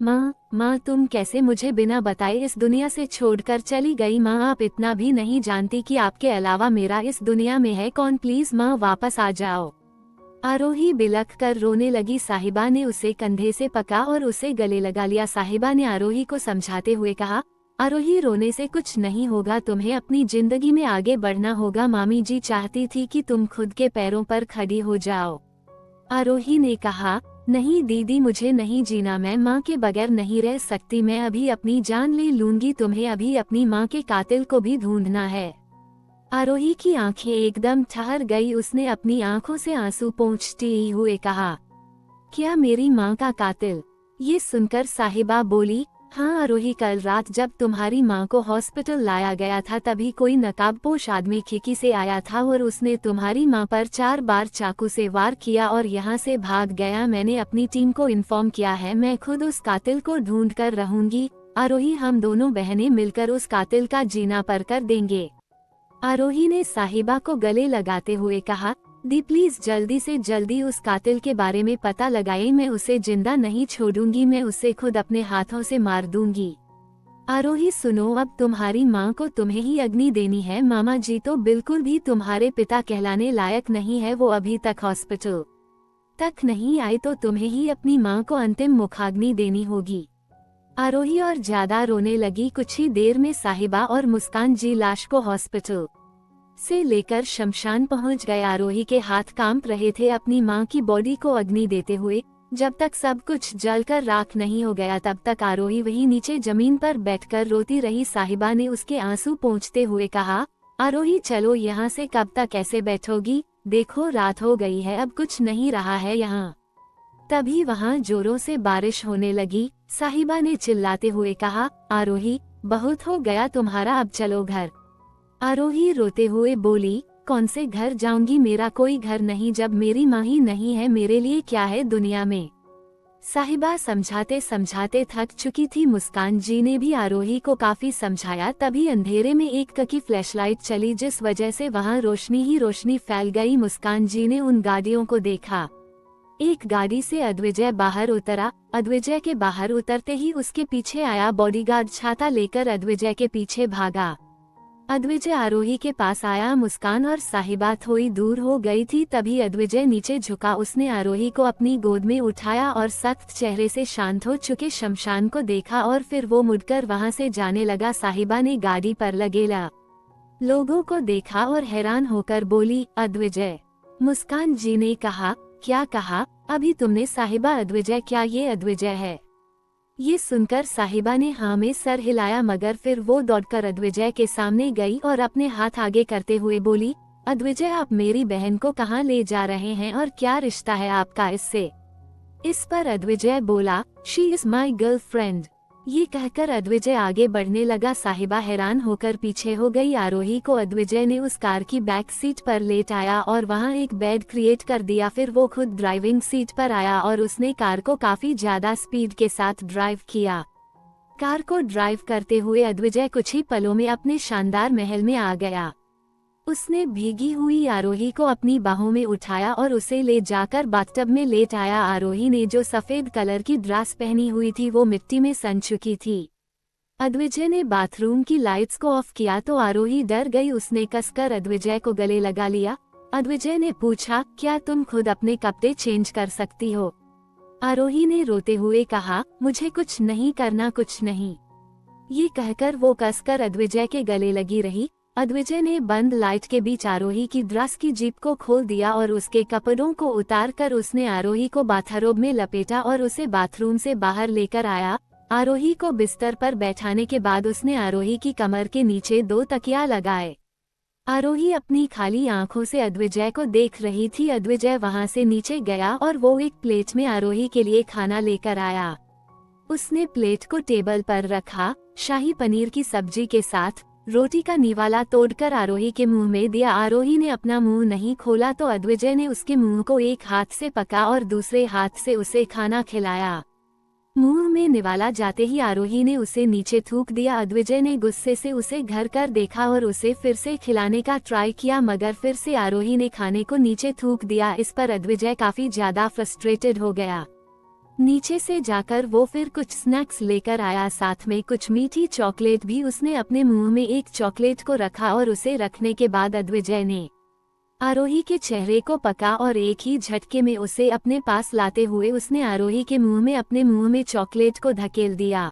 माँ तुम कैसे मुझे बिना बताए इस दुनिया से छोड़कर चली गई। माँ आप इतना भी नहीं जानती कि आपके अलावा मेरा इस दुनिया में है कौन। प्लीज माँ वापस आ जाओ। आरोही बिलख कर रोने लगी। साहिबा ने उसे कंधे से पकड़ा और उसे गले लगा लिया। साहिबा ने आरोही को समझाते हुए कहा, आरोही रोने से कुछ नहीं होगा, तुम्हें अपनी जिंदगी में आगे बढ़ना होगा। मामी जी चाहती थी कि तुम खुद के पैरों पर खड़ी हो जाओ। आरोही ने कहा, नहीं दीदी मुझे नहीं जीना, मैं माँ के बगैर नहीं रह सकती, मैं अभी अपनी जान ले लूंगी। तुम्हें अभी अपनी माँ के कातिल को भी ढूंढना है। आरोही की आंखें एकदम ठहर गई। उसने अपनी आंखों से आंसू पोंछते हुए कहा, क्या मेरी माँ का कातिल? ये सुनकर साहिबा बोली, हाँ आरोही, कल रात जब तुम्हारी माँ को हॉस्पिटल लाया गया था तभी कोई नकाबपोश आदमी खिड़की से आया था और उसने तुम्हारी माँ पर 4 बार चाकू से वार किया और यहाँ से भाग गया। मैंने अपनी टीम को इन्फॉर्म किया है, मैं खुद उस कातिल को ढूंढ कर रहूंगी। आरोही हम दोनों बहनें मिलकर उस कातिल का जीना पर कर देंगे। आरोही ने साहिबा को गले लगाते हुए कहा, दी प्लीज जल्दी से जल्दी उस कातिल के बारे में पता लगाए, मैं उसे जिंदा नहीं छोड़ूंगी, मैं उसे खुद अपने हाथों से मार दूंगी। आरोही सुनो, अब तुम्हारी माँ को तुम्हें ही अग्नि देनी है। मामा जी तो बिल्कुल भी तुम्हारे पिता कहलाने लायक नहीं है, वो अभी तक हॉस्पिटल तक नहीं आए तो तुम्हें ही अपनी माँ को अंतिम मुखाग्नि देनी होगी। आरोही और ज्यादा रोने लगी। कुछ ही देर में साहिबा और मुस्कान जी लाश को हॉस्पिटल से लेकर शमशान पहुंच गए। आरोही के हाथ कांप रहे थे अपनी मां की बॉडी को अग्नि देते हुए। जब तक सब कुछ जलकर राख नहीं हो गया तब तक आरोही वहीं नीचे जमीन पर बैठकर रोती रही। साहिबा ने उसके आंसू पोंछते हुए कहा, आरोही चलो यहाँ से, कब तक ऐसे बैठोगी? देखो रात हो गई है, अब कुछ नहीं रहा है यहाँ। तभी वहाँ जोरों से बारिश होने लगी। साहिबा ने चिल्लाते हुए कहा, आरोही बहुत हो गया तुम्हारा, अब चलो घर। आरोही रोते हुए बोली, कौन से घर जाऊंगी, मेरा कोई घर नहीं, जब मेरी माँ ही नहीं है मेरे लिए क्या है दुनिया में। साहिबा समझाते समझाते थक चुकी थी। मुस्कान जी ने भी आरोही को काफी समझाया। तभी अंधेरे में एक ककी फ्लैशलाइट चली जिस वजह से वहाँ रोशनी ही रोशनी फैल गई। मुस्कान जी ने उन गाड़ियों को देखा। एक गाड़ी से अद्विजय बाहर उतरा। अद्विजय के बाहर उतरते ही उसके पीछे आया बॉडीगार्ड छाता लेकर अद्विजय के पीछे भागा। अद्विजय आरोही के पास आया। मुस्कान और साहिबा थोड़ी दूर हो गई थी। तभी अद्विजय नीचे झुका। उसने आरोही को अपनी गोद में उठाया और सख्त चेहरे से शांत हो चुके शमशान को देखा और फिर वो मुड़कर वहां से जाने लगा। साहिबा ने गाड़ी पर लगेला लोगों को देखा और हैरान होकर बोली, अद्विजय। मुस्कान जी ने कहा, क्या कहा अभी तुमने साहिबा? अद्विजय, क्या ये अद्विजय है? ये सुनकर साहिबा ने हाँ में सर हिलाया, मगर फिर वो दौड़कर अद्विजय के सामने गई और अपने हाथ आगे करते हुए बोली, अद्विजय आप मेरी बहन को कहाँ ले जा रहे हैं और क्या रिश्ता है आपका इससे? इस पर अद्विजय बोला, शी इज माई गर्लफ्रेंड। ये कहकर अद्विजय आगे बढ़ने लगा। साहिबा हैरान होकर पीछे हो गई। आरोही को अद्विजय ने उस कार की बैक सीट पर लेटाया और वहां एक बेड क्रिएट कर दिया। फिर वो खुद ड्राइविंग सीट पर आया और उसने कार को काफी ज्यादा स्पीड के साथ ड्राइव किया। कार को ड्राइव करते हुए अद्विजय कुछ ही पलों में अपने शानदार महल में आ गया। उसने भीगी हुई आरोही को अपनी बाहों में उठाया और उसे ले जाकर बाथटब में लेट आया। आरोही ने जो सफेद कलर की ड्रेस पहनी हुई थी वो मिट्टी में सन चुकी थी। अद्विजय ने बाथरूम की लाइट्स को ऑफ किया तो आरोही डर गई। उसने कसकर अद्विजय को गले लगा लिया। अद्विजय ने पूछा, क्या तुम खुद अपने कपड़े चेंज कर सकती हो? आरोही ने रोते हुए कहा, मुझे कुछ नहीं करना, कुछ नहीं। ये कहकर वो कसकर अद्विजय के गले लगी रही। अद्विजय ने बंद लाइट के बीच आरोही की ड्रेस की जीप को खोल दिया और उसके कपड़ों को उतार कर उसने आरोही को बाथरोब में लपेटा और उसे बाथरूम से बाहर लेकर आया। आरोही को बिस्तर पर बैठाने के बाद उसने आरोही की कमर के नीचे 2 तकिया लगाए। आरोही अपनी खाली आंखों से अद्विजय को देख रही थी। अद्विजय वहां से नीचे गया और वो एक प्लेट में आरोही के लिए खाना लेकर आया। उसने प्लेट को टेबल पर रखा। शाही पनीर की सब्जी के साथ रोटी का निवाला तोड़कर आरोही के मुंह में दिया। आरोही ने अपना मुंह नहीं खोला तो अद्विजय ने उसके मुंह को एक हाथ से पका और दूसरे हाथ से उसे खाना खिलाया। मुंह में निवाला जाते ही आरोही ने उसे नीचे थूक दिया। अद्विजय ने गुस्से से उसे घर कर देखा और उसे फिर से खिलाने का ट्राई किया, मगर फिर से आरोही ने खाने को नीचे थूक दिया। इस पर अद्विजय काफी ज्यादा फ्रस्ट्रेटेड हो गया। नीचे से जाकर वो फिर कुछ स्नैक्स लेकर आया, साथ में कुछ मीठी चॉकलेट भी। उसने अपने मुंह में एक चॉकलेट को रखा और उसे रखने के बाद अद्विजय ने आरोही के चेहरे को पका और एक ही झटके में उसे अपने पास लाते हुए उसने आरोही के मुंह में अपने मुंह में चॉकलेट को धकेल दिया।